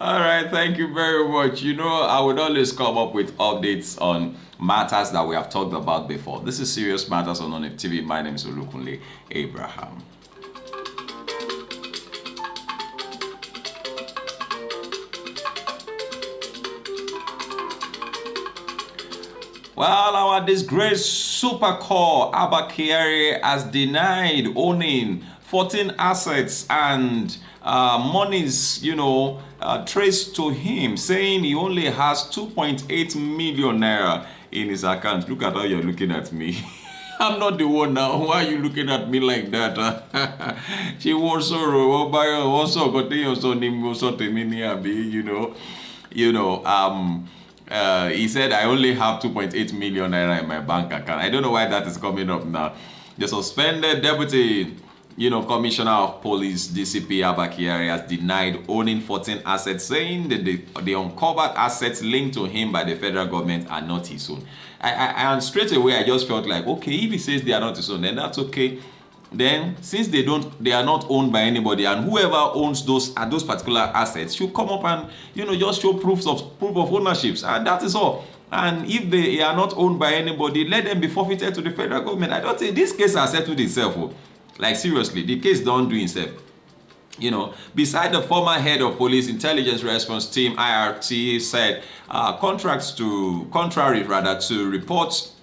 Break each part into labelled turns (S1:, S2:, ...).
S1: All right, thank you very much. You know, I would always come up with updates on matters that we have talked about before. This is Serious Matters on ONIF TV. My name is Olukunle Abraham. Well, our disgraced super core Abba Kyari has denied owning 14 assets and monies, traced to him, saying he only has 2.8 million naira in his account. Look at how you're looking at me. I'm not the one now. Why are you looking at me like that? She won't sorrow. Also, he said, I only have 2.8 million naira in my bank account. I don't know why that is coming up now. The suspended deputy, commissioner of police, DCP Abba Kyari, has denied owning 14 assets, saying that the uncovered assets linked to him by the federal government are not his own. And straight away, I just felt like, okay, if he says they are not his own, then that's okay. Then, since they are not owned by anybody, and whoever owns those particular assets should come up and just show proof of ownerships, and that is all. And if they are not owned by anybody, let them be forfeited to the federal government. I don't think this case has settled itself. Like seriously, the case don't do itself. Beside the former head of police intelligence response team (IRT) said, contrary to reports.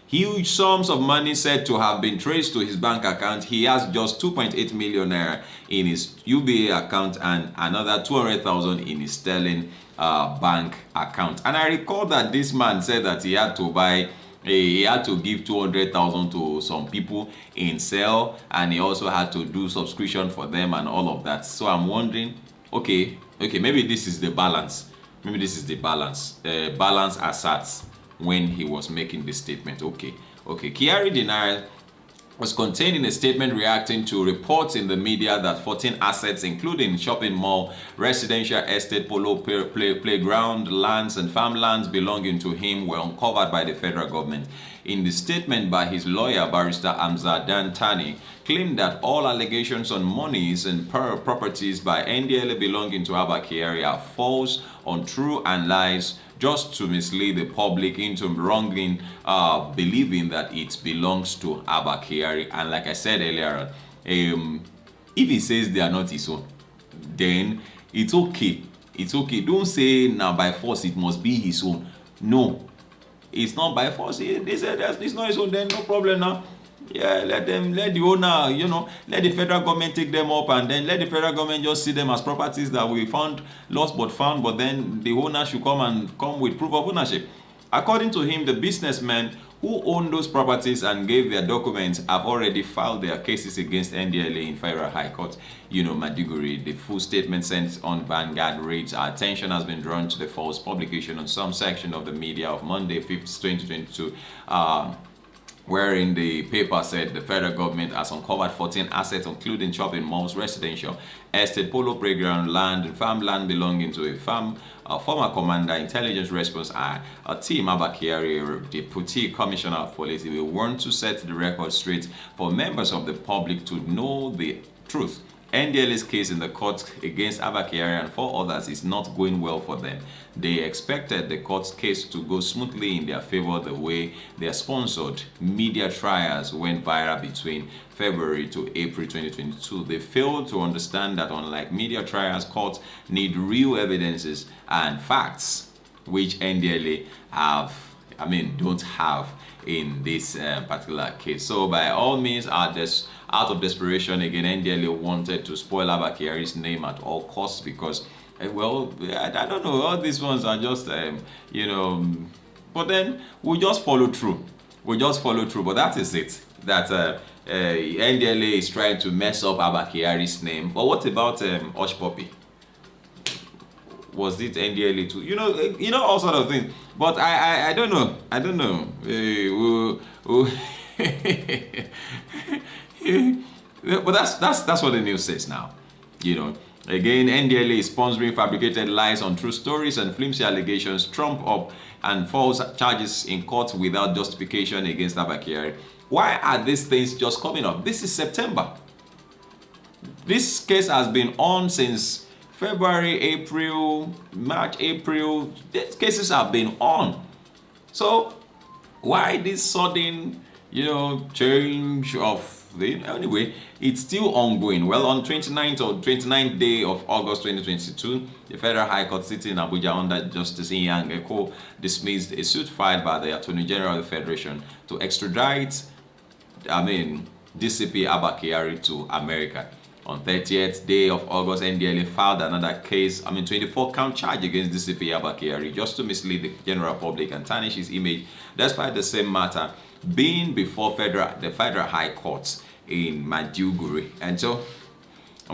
S1: Huge sums of money said to have been traced to his bank account. He has just 2.8 million naira in his UBA account and another 200,000 in his sterling bank account. And I recall that this man said that he had to give 200,000 to some people in sale, and he also had to do subscription for them and all of that. So I'm wondering, okay, maybe this is the balance. Maybe this is the balance. Balance assets when he was making this statement. Okay. Kyari denial was contained in a statement reacting to reports in the media that 14 assets, including shopping mall, residential estate, polo playground, lands, and farmlands belonging to him were uncovered by the federal government. In the statement by his lawyer, Barrister Amza Tani, claimed that all allegations on monies and properties by NDLA belonging to Abba Kyari are false, untrue, and lies, just to mislead the public into wrongly believing that it belongs to Abba Kyari. And like I said earlier, if he says they are not his own, then it's okay. It's okay. Don't say now by force it must be his own. No, it's not by force. They said it's not his own, then no problem now. Yeah, let the owner, let the federal government take them up, and then let the federal government just see them as properties that we found lost but found, but then the owner should come with proof of ownership. According to him, the businessmen who own those properties and gave their documents have already filed their cases against NDLA in Federal High Court, Maiduguri. The full statement sent on Vanguard reads, our attention has been drawn to the false publication on some section of the media of Monday, 5th, 2022, wherein the paper said the federal government has uncovered 14 assets, including shopping malls, residential estate, polo playground, land, and farmland belonging to a former commander, intelligence response team, Abba Kyari, deputy commissioner of police. We want to set the record straight for members of the public to know the truth. NDLA's case in the court against Abba Kyari and 4 others is not going well for them. They expected the court case to go smoothly in their favor the way their sponsored media trials went viral between February to April 2022. They failed to understand that unlike media trials, courts need real evidences and facts, which NDLA don't have in this particular case. So by all means, out of desperation, again, NDLA wanted to spoil Abba Kyari's name at all costs because, I don't know, all these ones are just, but then we just follow through. But that is it. That NDLA is trying to mess up Abba Kyari's name. But what about Hush Puppy? Was it NDLA too? All sort of things. But I don't know. But that's what the news says now. Again, NDLA is sponsoring fabricated lies, untrue stories, and flimsy allegations, trump up and false charges in court without justification against Abba Kyari. Why are these things just coming up? This is September. This case has been on since February, April, March, April, these cases have been on. So why this sudden, change of anyway, it's still ongoing. Well, on 29th day of August 2022, the Federal High Court sitting in Abuja under Justice Inyang Eko dismissed a suit filed by the Attorney General of the Federation to extradite, DCP Abba Kyari to America. On 30th day of August, NDLA filed another case, 24-count charge against DCP Abba Kyari just to mislead the general public and tarnish his image, despite the same matter being before the Federal High Court in Maiduguri. And so,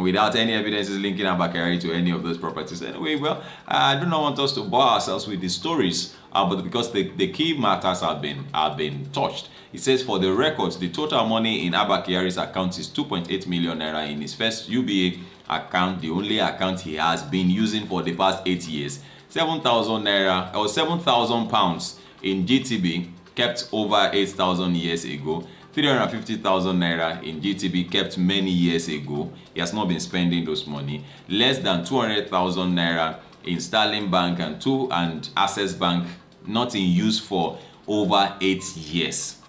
S1: without any evidences linking Abba Kyari to any of those properties. Anyway, well, I do not want us to bore ourselves with these stories, but because the key matters have been touched. It says, for the records, the total money in Abba Kyari's account is 2.8 million naira in his first UBA account, the only account he has been using for the past 8 years. 7,000 naira or 7,000 pounds in GTB kept over 8,000 years ago. 350,000 naira in GTB kept many years ago. He has not been spending those money. Less than 200,000 naira in Sterling Bank and Access Bank, not in use for over 8 years.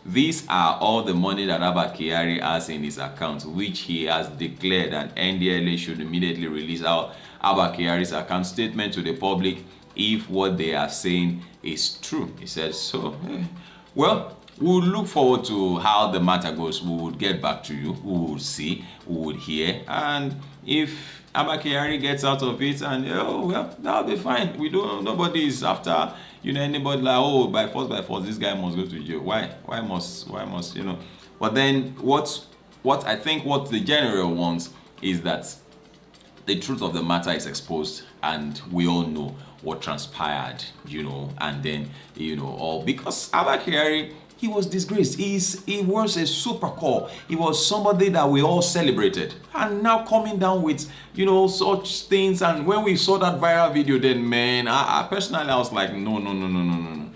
S1: These are all the money that Abba Kyari has in his account, which he has declared, and NDLA should immediately release out Abba Kyari's account statement to the public if what they are saying is true. He says so. Well, we'll look forward to how the matter goes. We will get back to you. We will see. We will hear. And if Abba Kyari gets out of it, and that'll be fine. Nobody is after anybody like, oh, by force this guy must go to jail. Why must But then what I think what the general wants is that the truth of the matter is exposed and we all know what transpired, and then all because Abba Kyari, he was disgraced. He was a super core. He was somebody that we all celebrated. And now coming down with, such things. And when we saw that viral video, then, man, I personally, I was like, no.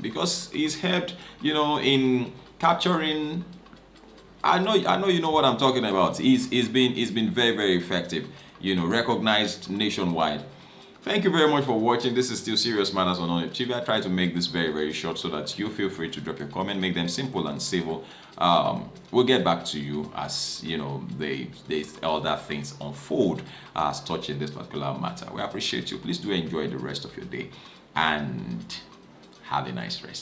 S1: Because he's helped, in capturing. I know you know what I'm talking about. He's been very, very effective, recognized nationwide. Thank you very much for watching. This is still Serious Matters on ONFTV. I try to make this very, very short so that you feel free to drop your comment, make them simple and civil. We'll get back to you as the other things unfold as touching this particular matter. We appreciate you. Please do enjoy the rest of your day and have a nice rest.